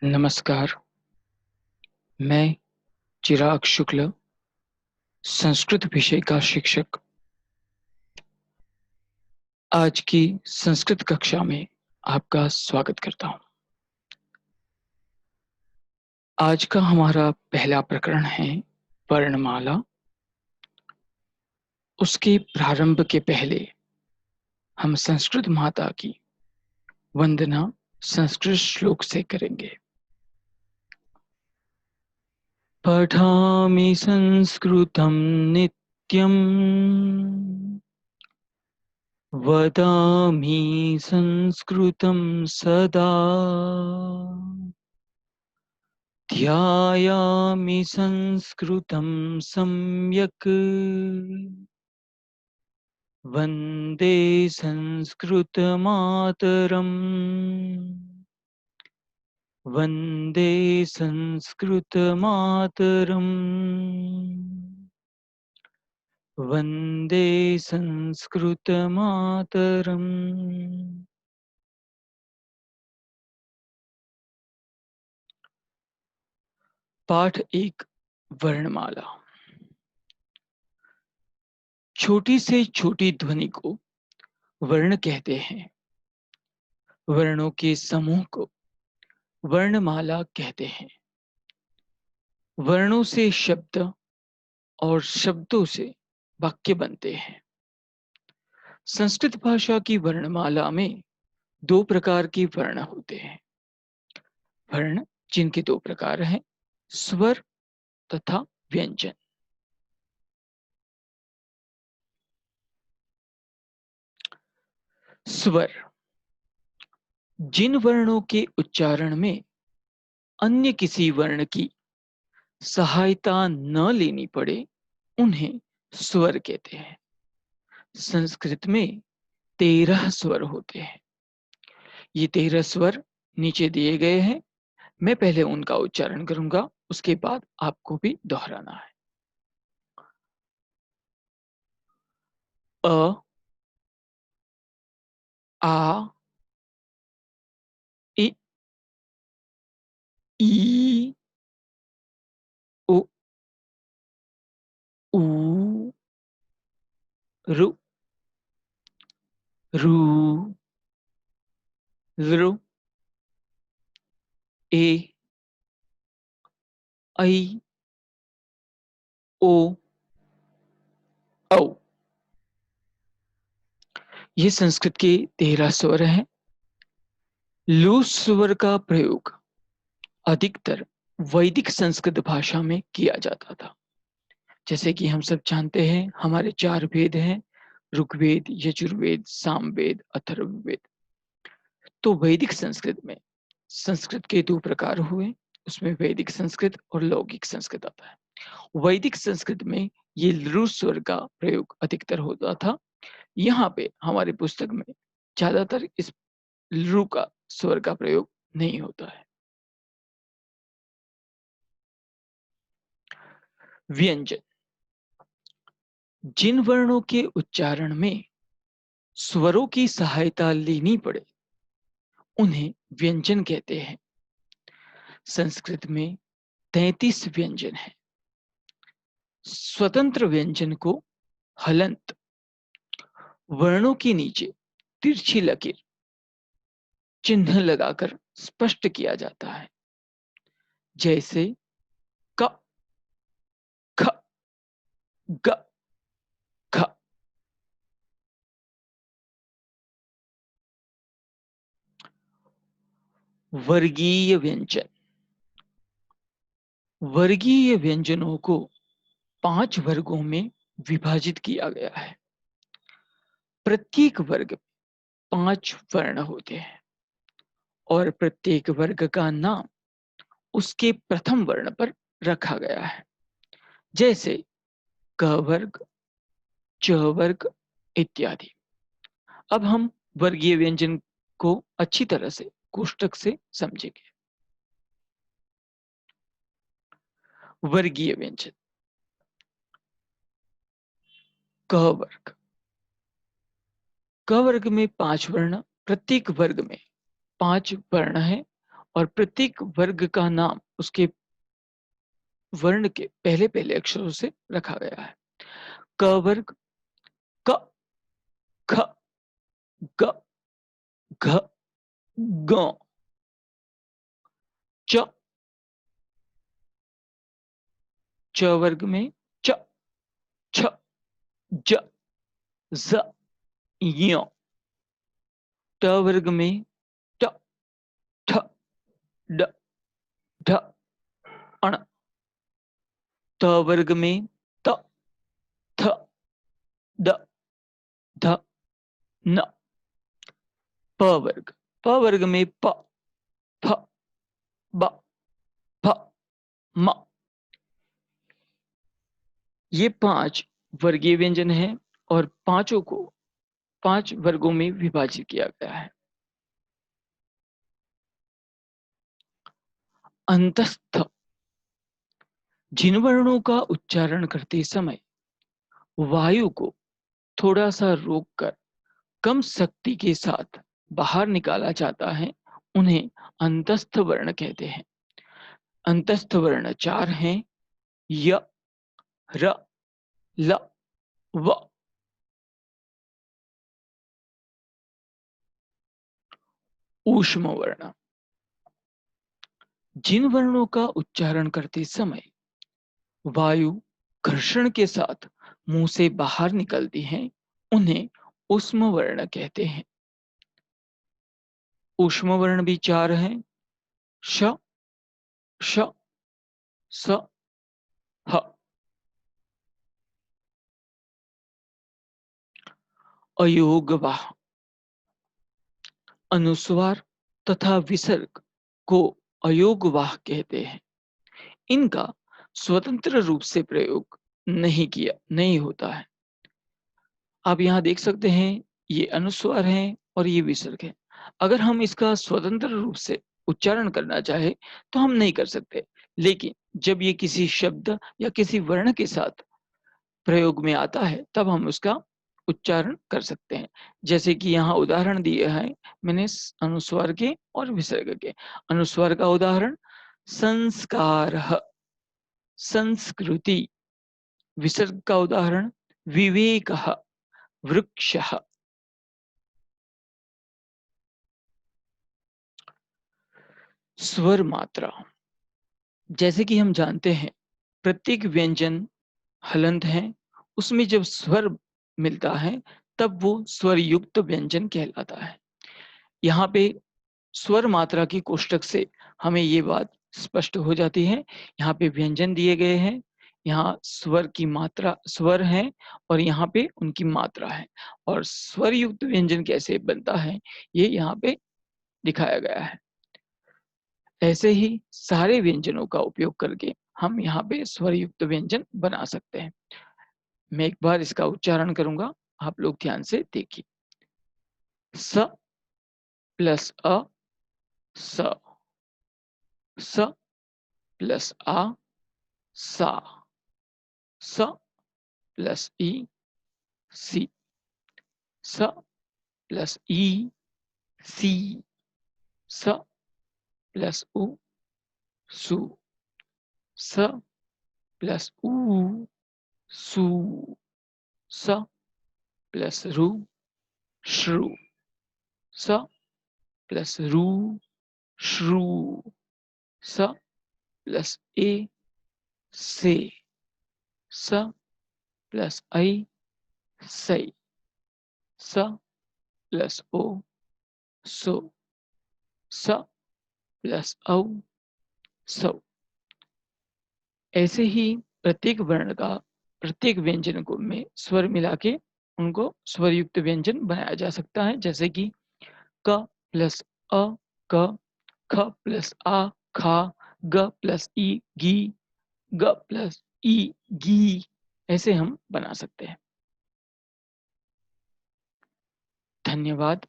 नमस्कार। मैं चिराग शुक्ल, संस्कृत विषय का शिक्षक, आज की संस्कृत कक्षा में आपका स्वागत करता हूं। आज का हमारा पहला प्रकरण है वर्णमाला। उसके प्रारंभ के पहले हम संस्कृत माता की वंदना संस्कृत श्लोक से करेंगे। पठामि संस्कृतं नित्यम्, वदामि संस्कृतं सदा, ध्यायामि संस्कृतं सम्यक्, वन्दे संस्कृतमातरम्। वन्दे संस्कृतमातरम्। वन्दे संस्कृतमातरम्। पाठ 1, वर्णमाला। छोटी से छोटी ध्वनि को वर्ण कहते हैं। वर्णों के समूह को वर्णमाला कहते हैं। वर्णों से शब्द और शब्दों से वाक्य बनते हैं। संस्कृत भाषा की वर्णमाला में दो प्रकार के वर्ण होते हैं। वर्ण जिनके दो प्रकार हैं, स्वर तथा व्यंजन। स्वर जिन वर्णों के उच्चारण में अन्य किसी वर्ण की सहायता न लेनी पड़े, उन्हें स्वर कहते हैं। संस्कृत में 13 स्वर होते हैं। ये 13 स्वर नीचे दिए गए हैं। मैं पहले उनका उच्चारण करूंगा, उसके बाद आपको भी दोहराना है। अ, आ, इ, ई, उ, ऊ, ऋ, रू, ऋ, ए, ऐ, ओ, औ। ये संस्कृत के 13 स्वर हैं। लू स्वर का प्रयोग अधिकतर वैदिक संस्कृत भाषा में किया जाता था। जैसे कि हम सब जानते हैं, हमारे 4 वेद हैं, ऋग्वेद, यजुर्वेद, सामवेद, अथर्ववेद। तो वैदिक संस्कृत में संस्कृत के 2 प्रकार हुए, उसमें वैदिक संस्कृत और लौकिक संस्कृत आता है। वैदिक संस्कृत में ये लृ स्वर का प्रयोग अधिकतर होता था। यहाँ पे हमारी पुस्तक में ज्यादातर इस लृ का स्वर का प्रयोग नहीं होता है। व्यंजन जिन वर्णों के उच्चारण में स्वरों की सहायता लेनी पड़े, उन्हें व्यंजन कहते हैं। संस्कृत में 33 व्यंजन हैं। स्वतंत्र व्यंजन को हलंत, वर्णों के नीचे तिरछी लकीर, चिन्ह लगाकर स्पष्ट किया जाता है। जैसे क, ख, ग, ख। वर्गीय व्यंजन वर्गीय व्यंजनों को 5 वर्गों में विभाजित किया गया है। प्रत्येक वर्ग 5 वर्ण होते हैं और प्रत्येक वर्ग का नाम उसके प्रथम वर्ण पर रखा गया है। जैसे क वर्ग, च वर्ग इत्यादि। अब हम वर्गीय व्यंजन को अच्छी तरह से कोष्ठक से समझेंगे। वर्गीय व्यंजन क वर्ग। क वर्ग में 5 वर्ण, प्रत्येक वर्ग में 5 वर्ण हैं और प्रत्येक वर्ग का नाम उसके वर्ण के पहले पहले अक्षरों से रखा गया है। क वर्ग क, ख, ग, घ, ग, च, च वर्ग में च, छ, ज, ज, य। ट वर्ग में ट, ठ, ड, ढ, अण। त वर्ग में त, थ, द, ध, न। प वर्ग में प, फ, ब, भ, म। ये 5 वर्गीय व्यंजन हैं और पांचों को 5 वर्गों में विभाजित किया गया है। अंतस्थ, जिन वर्णों का उच्चारण करते समय वायु को थोड़ा सा रोककर कम शक्ति के साथ बाहर निकाला जाता है, उन्हें अंतस्थ वर्ण कहते हैं। अंतस्थ वर्ण 4 हैं: य, र, ल, व। ऊष्म वर्ण, जिन वर्णों का उच्चारण करते समय वायु घर्षण के साथ मुंह से बाहर निकलती है, उन्हें ऊष्म वर्ण कहते हैं। ऊष्म वर्ण भी 4 हैं: श, श, स, ह। अयोगवाह, अनुस्वार तथा विसर्ग को अयोगवाह कहते हैं। इनका स्वतंत्र रूप से प्रयोग नहीं होता है। आप यहाँ देख सकते हैं, ये अनुस्वार है और ये विसर्ग है। अगर हम इसका स्वतंत्र रूप से उच्चारण करना चाहे तो हम नहीं कर सकते, लेकिन जब ये किसी शब्द या किसी वर्ण के साथ प्रयोग में आता है तब हम उसका उच्चारण कर सकते हैं। जैसे कि यहाँ उदाहरण दिए हैं मैंने अनुस्वार के और विसर्ग के। अनुस्वार का उदाहरण संस्कारः, संस्कृति। विसर्ग का उदाहरण विवेकः, वृक्षः। स्वर मात्रा, जैसे कि हम जानते हैं प्रत्येक व्यंजन हलंत है, उसमें जब स्वर मिलता है तब वो स्वर युक्त व्यंजन कहलाता है। यहाँ पे स्वर मात्रा की कोष्टक से हमें ये बात स्पष्ट हो जाती है। यहाँ पे व्यंजन दिए गए हैं, यहाँ स्वर की मात्रा स्वर है और यहाँ पे उनकी मात्रा है, और स्वर युक्त व्यंजन कैसे बनता है ये यहाँ पे दिखाया गया है। ऐसे ही सारे व्यंजनों का उपयोग करके हम यहाँ पे स्वर युक्त व्यंजन बना सकते हैं। मैं एक बार इसका उच्चारण करूंगा, आप लोग ध्यान से देखिए। स प्लस अ, स, स प्लस आ, सा, स प्लस ई, सी, स प्लस ई, सी, स प्लस उ, सु, स प्लस उ, सु, स प्लस रु, श्रु, स प्लस रु, श्रु, स प्लस ए, से, स प्लस आई, सै, स प्लस ओ, सो, स प्लस औ, सौ। ऐसे ही प्रत्येक वर्ण का प्रत्येक व्यंजन को में स्वर मिला के उनको स्वर युक्त व्यंजन बनाया जा सकता है। जैसे कि क प्लस अ, क, ख प्लस आ, खा, ग प्लस ई, गी, ग प्लस ई, गी। ऐसे हम बना सकते हैं। धन्यवाद।